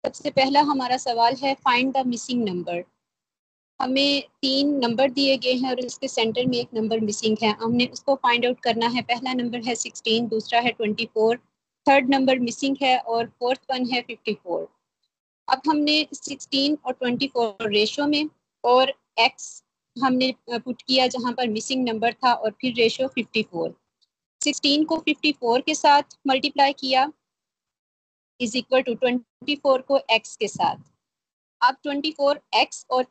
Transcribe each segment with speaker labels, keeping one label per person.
Speaker 1: सबसे पहला हमारा सवाल है फाइंड द मिसिंग नंबर। हमें 3 नंबर दिए गए हैं और इसके सेंटर में एक नंबर मिसिंग है। हमने उसको फाइंड आउट करना है। पहला नंबर है 16, दूसरा है 24, थर्ड नंबर मिसिंग है और फोर्थ वन है 54। अब हमने 16 और 24 रेशो में और x हमने पुट किया जहां पर मिसिंग नंबर था और फिर रेशो 54। 16 को 54 के साथ मल्टीप्लाई किया इज इक्वल टू 24 को x के साथ। अब 24x और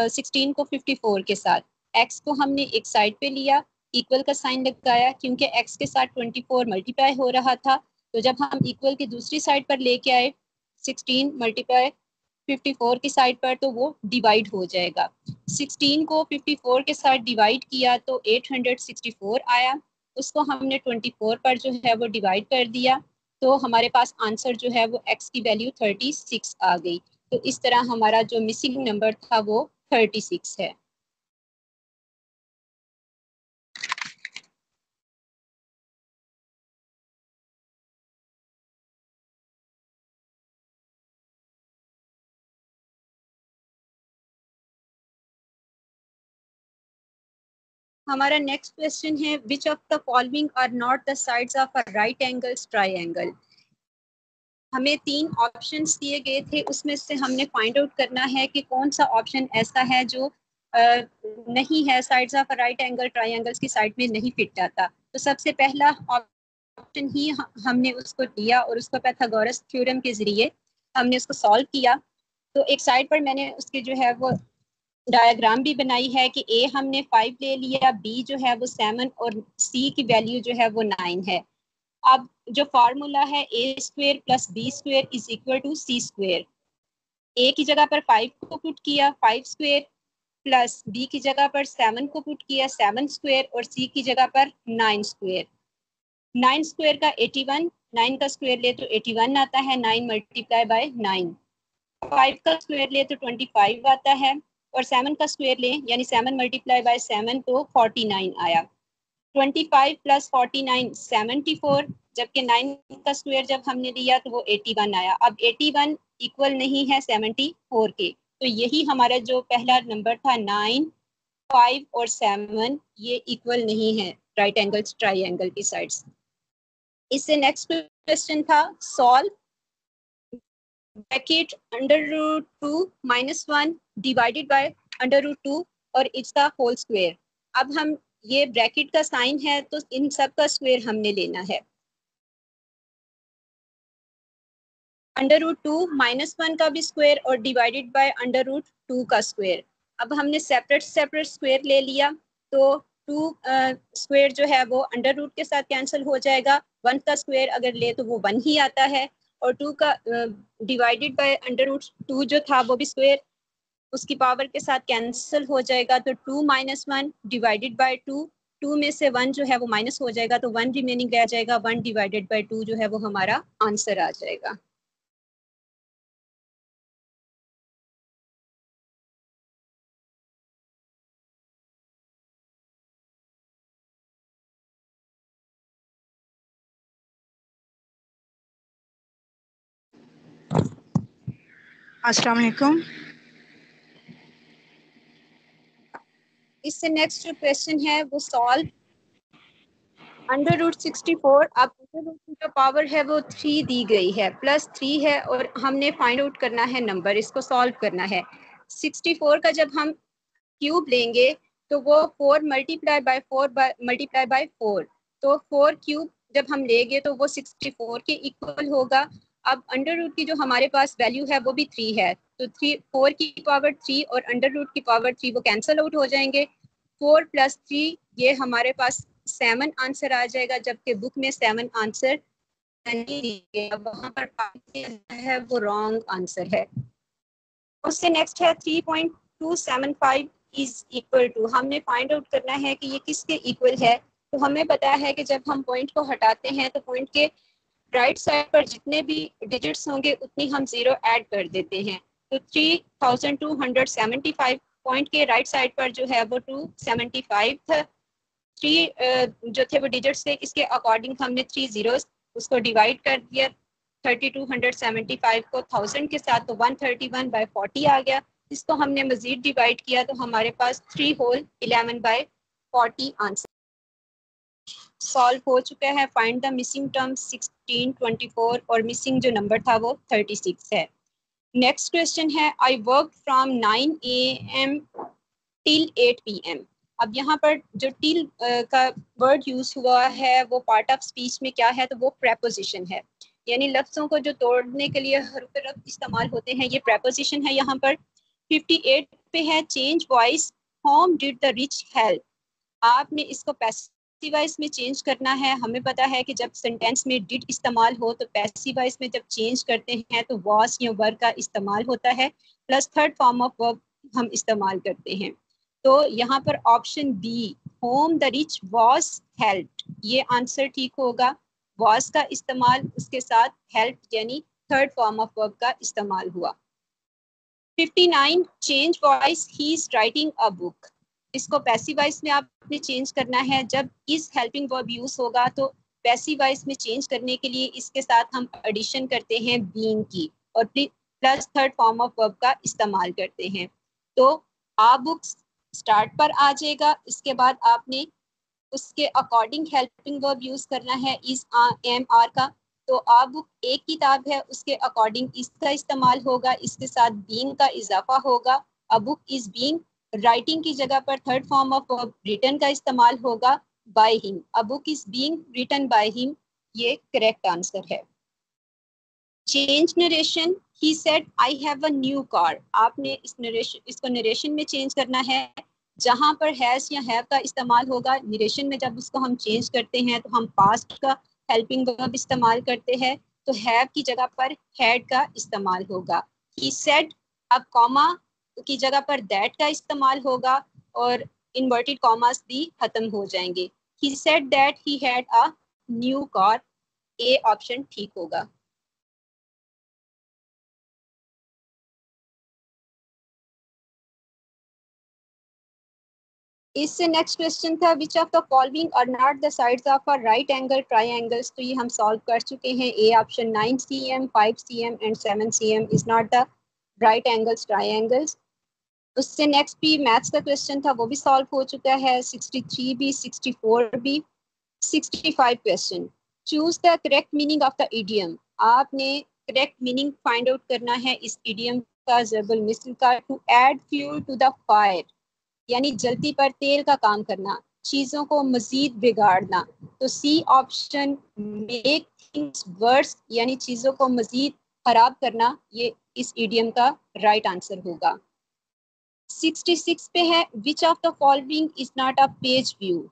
Speaker 1: 16 को 54 के साथ, x को हमने एक साइड पे लिया, इक्वल का साइन लगाया क्योंकि x के साथ 24 मल्टीप्लाई हो रहा था। तो जब हम इक्वल की दूसरी साइड पर लेके आए 16 मल्टीप्लाई 54 की साइड पर, तो वो डिवाइड हो जाएगा। 16 को 54 के साथ डिवाइड किया तो 864 आया। उसको हमने 24 पर जो है वो डिवाइड कर दिया, तो हमारे पास आंसर जो है वो x की वैल्यू 36 आ गई। तो इस तरह हमारा जो मिसिंग नंबर था वो 36 है। हमारा नेक्स्ट क्वेश्चन है which of the following are not the sides of a right angles triangle. हमें 3 ऑप्शंस दिए गए थे, उसमें से हमने फाइंड आउट करना है कि कौन सा ऑप्शन ऐसा है जो नहीं है, sides of a right angle triangles की साइड में नहीं फिट आता। तो सबसे पहला ऑप्शन ही हमने उसको लिया और उसको पाइथागोरस थ्योरम के जरिए हमने उसको सॉल्व किया। तो एक साइड पर मैंने उसके जो है वो डायग्राम भी बनाई है कि ए हमने 5 ले लिया, बी जो है वो 7 और सी की वैल्यू जो है वो 9 है। अब जो फार्मूला है A square plus B square is equal to C square. A की जगह पर 5 को पुट किया 5 स्क्वेयर, प्लस बी की जगह पर 7 को पुट किया 7 स्क्वेयर और सी की जगह पर 9 स्क्वेयर। 9 स्क्वेयर का 81, 9 का स्क्वेयर ले तो 81 आता है, 9 मल्टीप्लाई बाय 9। 5 का स्क्वेयर ले तो 25 आता है और 7 का स्क्वेयर ले यानी 7 मल्टीप्लाई बाय 7 तो 49 आया। 25 प्लस 49 74, जबकि 9 का स्क्वायर जब हमने लिया तो वो 81 आया। अब 81 इक्वल नहीं है 74 के, तो यही हमारा जो पहला नंबर था 9, 5 और 7 ये इक्वल नहीं है राइट एंगल ट्राइंगल की साइड्स। इससे नेक्स्ट क्वेश्चन था सॉल्व ब्रैकेट √2 -1 डिवाइडेड बाय √2 और इसका होल स्क्वायर। अब हम ये ब्रैकेट का साइन है तो इन सब का स्क्वायर हमने लेना है। √2 -1 का भी स्क्वायर और डिवाइडेड बाय √2 का स्क्वायर। अब हमने सेपरेट सेपरेट स्क्वायर ले लिया तो 2 स्क्वायर जो है वो √रूट के साथ कैंसिल हो जाएगा। 1 का स्क्वायर अगर ले तो वो 1 ही आता है और 2 का डिवाइडेड बाय √2 जो था वो भी स्क्वायर उसकी पावर के साथ कैंसिल हो जाएगा। तो 2 - 1 डिवाइडेड बाय 2, 2 में से 1 जो है वो माइनस हो जाएगा तो 1 रिमेनिंग रह जाएगा। 1 डिवाइडेड बाय 2 जो है वो हमारा आंसर आ जाएगा।
Speaker 2: अस्सलाम वालेकुम।
Speaker 1: इससे नेक्स्ट जो क्वेश्चन है वो सॉल्व √64। अब √रूट की जो पावर है वो 3 दी गई है, +3 है और हमने फाइंड आउट करना है नंबर, इसको सॉल्व करना है। 64 का जब हम क्यूब लेंगे तो वो 4 मल्टीप्लाई बाय 4, तो 4 क्यूब जब हम लेंगे तो वो 64 के इक्वल होगा। अब √रूट की जो हमारे पास वैल्यू है वो भी 3 है, तो 4 की पावर 3 और √रूट की पावर 3 वो कैंसिल आउट हो जाएंगे। 4 + 3 ये हमारे पास 7 आंसर आ जाएगा, जबकि बुक में 7 आंसर नहीं दिया, वहाँ पर है वो रॉन्ग आंसर है। उससे नेक्स्ट है 3.275 इज इक्वल टू। हमने फाइंड आउट करना है कि ये किसके इक्वल है। तो हमें पता है कि जब हम पॉइंट को हटाते हैं तो पॉइंट के राइट साइड पर जितने भी डिजिट्स होंगे उतनी हम जीरो ऐड कर देते हैं। तो 3275 पॉइंट के राइट साइड पर जो है वो 275 था। 3 जो थे वो डिजिट्स थे, इसके अकॉर्डिंग हमने 3 जीरोस उसको डिवाइड कर दिया 3275 को 1000 के साथ तो 131/40 आ गया। इसको हमने मजीद डिवाइड किया तो हमारे पास 3 होल 11/40 आंसर सॉल्व हो चुका है। फाइंड द मिसिंग टर्म 16, 24 और मिसिंग जो नंबर था वो 36 है। नेक्स्ट क्वेश्चन है I work from 9 AM till 8 PM। अब यहाँ पर जो टिल का वर्ड यूज हुआ है वो पार्ट ऑफ स्पीच में क्या है, तो वो प्रेपोजिशन है, यानी लफ्जों को जो तोड़ने के लिए हर तरफ इस्तेमाल होते हैं, ये प्रेपोजिशन है। यहाँ पर 58 पे है change voice home did the rich help. आपने इसको पैसिव वॉइस में चेंज करना है। हमें पता है कि जब सेंटेंस में डिड इस्तेमाल हो तो पैसिव वॉइस में जब चेंज करते हैं तो वॉस या वर का इस्तेमाल होता है, plus third form of verb हम इस्तेमाल करते हैं। तो यहाँ पर option B whom the rich was helped, ये आंसर ठीक होगा। वॉज का इस्तेमाल उसके साथ हेल्प यानी थर्ड फॉर्म ऑफ वर्ब का इस्तेमाल हुआ। 59 change voice he is writing a book. इसको पैसिव वॉइस में आपने चेंज करना है। जब इज हेल्पिंग वर्ब यूज होगा तो पैसिव वॉइस में चेंज करने के लिए इसके साथ हम एडिशन करते हैं बीइंग की और plus third form of verb का इस्तेमाल करते हैं। तो आ बुक्स स्टार्ट पर आ जाएगा, इसके बाद आपने उसके अकॉर्डिंग हेल्पिंग वर्ब यूज करना है इज एम आर का। तो आ बुक एक किताब है, उसके अकॉर्डिंग इसका इस्तेमाल होगा, इसके साथ बीइंग का इजाफा होगा। A book is being, writing की जगह पर third form of verb written का इस्तेमाल होगा by him. A book is being written by him, ये करेक्ट आंसर है। Change narration he said I have a new car. आपने इसको नरेशन में चेंज करना है। जहां पर हैज या हैव का इस्तेमाल होगा नरेशन में, जब उसको हम चेंज करते हैं तो हम पास्ट का हेल्पिंग वर्ब इस्तेमाल करते हैं, तो हैव की जगह पर हैड का इस्तेमाल होगा। ही सेड, अब कॉमा की जगह पर दैट का इस्तेमाल होगा और इन्वर्टेड कॉमास भी खत्म हो जाएंगे। He said that he had a new car, A option ठीक होगा। इससे नेक्स्ट क्वेश्चन था which of the following are not the sides of a right angle triangles. तो ये हम सॉल्व कर चुके हैं। A option 9 cm, 5 cm and 7 cm is not the right angles triangles. उससे नेक्स्ट भी मैथ्स का क्वेश्चन था, वो भी सॉल्व हो चुका है। 63 भी, 64 भी। 65 question, choose the correct meaning of the idiom. आपने करेक्ट मीनिंग फाइंड आउट करना है इस इडियम का, ज़र्बुल मिस्ल का। To add fuel to the fire, यानी जलती पर तेल का काम करना, चीजों को मजीद बिगाड़ना। तो C option make things worse, यानी चीजों को मजीद खराब करना, ये इस इडियम का राइट आंसर होगा। 66 पे है which of the following is not a page view.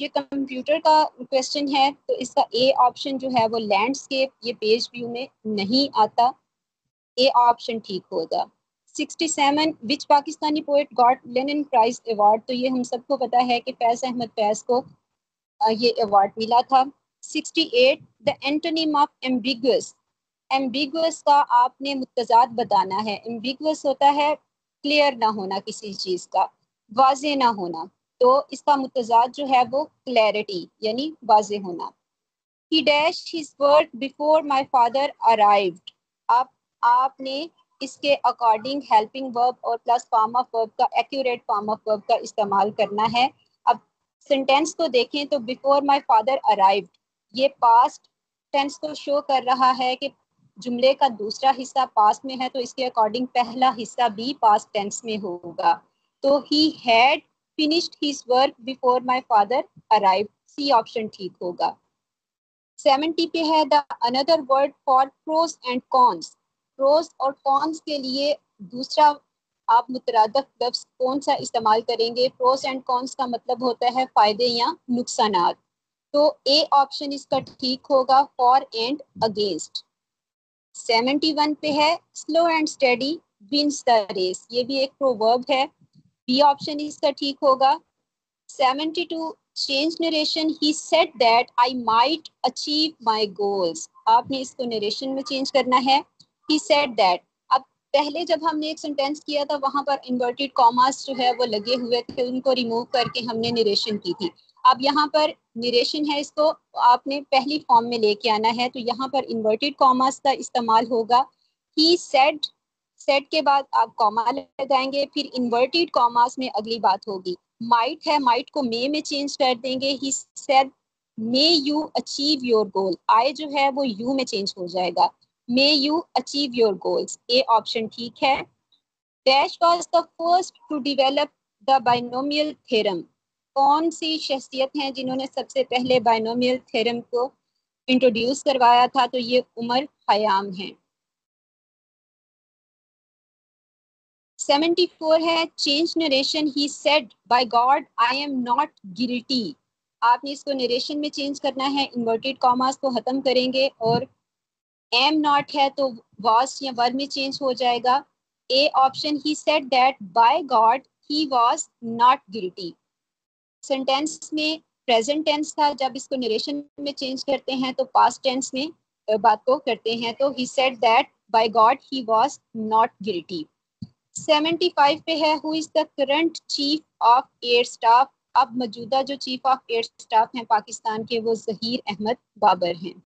Speaker 1: ये कंप्यूटर का क्वेश्चन है, तो इसका ए ऑप्शन जो है वो लैंडस्केप, ये पेज व्यू में नहीं आता, ए ऑप्शन ठीक होगा। 67 which Pakistani poet got Lenin prize award. तो ये हम सबको पता है कि फैज अहमद फैज को ये अवार्ड मिला था। 68 the antonym of ambiguous. Ambiguous का आपने मुतजाद बताना है। एम्बिगुअस होता है क्लियर ना होना, किसी चीज का वाजे ना होना, तो इसका मुतजाद जो है वो क्लैरिटी यानी वाजे होना। He dashed his work before my father arrived। आपने इसके अकॉर्डिंग हेल्पिंग वर्ब और प्लस फॉर्म ऑफ वर्ब का, एक्यूरेट फॉर्म ऑफ वर्ब का इस्तेमाल करना है। अब सेंटेंस को देखें तो बिफोर माय फादर अराइव्ड, ये पास्ट टेंस को शो कर रहा है कि जुमले का दूसरा हिस्सा पास्ट में है, तो इसके अकॉर्डिंग पहला हिस्सा भी पास्ट टेंस में होगा। तो he had finished his work before my father arrived, C option ठीक होगा। 70 पे है the another word for pros and cons. Pros और कॉन्स के लिए दूसरा आप मुतरादफ लफ्ज कौन सा इस्तेमाल करेंगे। प्रोस एंड कॉन्स का मतलब होता है फायदे या नुकसानात। तो ए ऑप्शन इसका ठीक होगा, फॉर एंड अगेंस्ट। 71 पे है slow and steady wins the race, ये भी एक प्रोवर्ब है, बी ऑप्शन इसका ठीक होगा। 72 change narration he said that I might achieve my goals। आपने इसको नरेशन में चेंज करना है। he said that, अब पहले जब हमने एक सेंटेंस किया था वहां पर इन्वर्टेड कॉमास जो है वो लगे हुए थे, उनको रिमूव करके हमने नरेशन की थी। अब यहाँ पर निरेशन है, इसको आपने पहली फॉर्म में लेके आना है, तो यहाँ पर इन्वर्टेड कॉमास का इस्तेमाल होगा। ही सेड, सेड के बाद आप कॉमा लगाएंगे, फिर इन्वर्टेड कॉमास में अगली बात होगी। माइट है, माइट को मे में चेंज कर देंगे। He said may you achieve your goal, I जो है वो यू में चेंज हो जाएगा, may you achieve your goals. A option ठीक है। Dash was the first to develop the binomial theorem, कौन सी शख्सियत हैं जिन्होंने सबसे पहले बाइनोमियल थ्योरम को इंट्रोड्यूस करवाया था? तो ये उमर खयाम है। 74 है, change narration. He said bye God I am not guilty, आपने इसको नरेशन में चेंज करना है, इन्वर्टेड कॉमास को खत्म करेंगे और एम नॉट है तो वाज या वर में चेंज हो जाएगा। A option, he said that bye God he was not guilty. Sentence में प्रेजेंट टेंस था, जब इसको नरेशन में चेंज करते हैं तो पास्ट टेंस में बात को करते हैं, तो ही said that bye God he was not guilty. 75 पे है, who is the current chief of air staff, अब मौजूदा जो चीफ ऑफ एयर स्टाफ हैं पाकिस्तान के वो ज़हीर अहमद बाबर हैं।